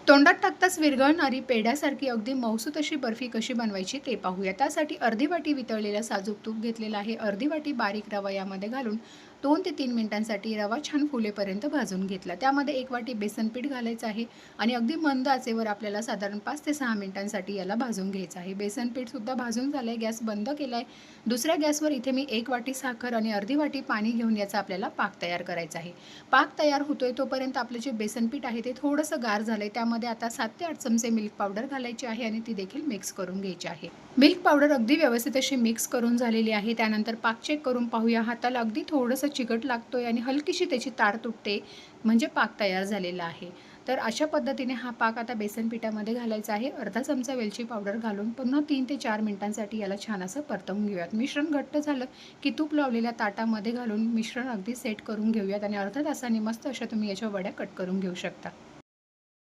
तोंडात टाकताच विरघळणारी पेढ्यासारखी अगदी मऊसूत अशी बर्फी कशी बनवायची ते पाहूया. त्यासाठी अर्धी वाटी वितळलेलं साजूक तूप घेतलेलं आहे. अर्धी वाटी बारीक रवा यामध्ये घालून 2 ते 3 मिनिटांसाठी रवा छान फुलेपर्यंत भाजून घेतला. त्यामध्ये 1 वाटी बेसन पीठ घालायचं आहे आणि अगदी मंद आचेवर आपल्याला साधारण 5 ते 6 मिनिटांसाठी याला भाजून घ्यायचं आहे. बेसन पीठसुद्धा भाजून झालं आहे. गॅस बंद केला आहे. दुसऱ्या गॅसवर इथे मी 1 वाटी साखर आणि अर्धी वाटी पाणी घेऊन याचा आपल्याला पाक तयार करायचा आहे. पाक तयार होतोय तोपर्यंत आपलं जे बेसन पीठ आहे ते थोडंसं गार झालं आहे. त्यामध्ये आता 7 ते 8 चमचे मिल्क पावडर घालायची आहे आणि ती देखील मिक्स करून घ्यायची आहे. मिल्क पावडर अगदी व्यवस्थित अशी मिक्स करून झालेली आहे. त्यानंतर पाक चेक करून पाहूया. हाताला अगदी थोडंसं चिकट लागतोय आणि हलकीशी त्याची तार तुटते, म्हणजे पाक तयार झालेला आहे. तर अशा पद्धतीने हा पाक आता बेसन पिठामध्ये घालायचा आहे. अर्धा चमचा वेलची पावडर घालून पुन्हा 3 ते 4 मिनिटांसाठी याला छान असं परतवून घेऊयात. मिश्रण घट्ट झालं की तूप लावलेल्या ताटामध्ये घालून मिश्रण अगदी सेट करून घेऊयात आणि अर्ध्या तासाने मस्त अशा तुम्ही याच्या वड्या कट करून घेऊ शकता.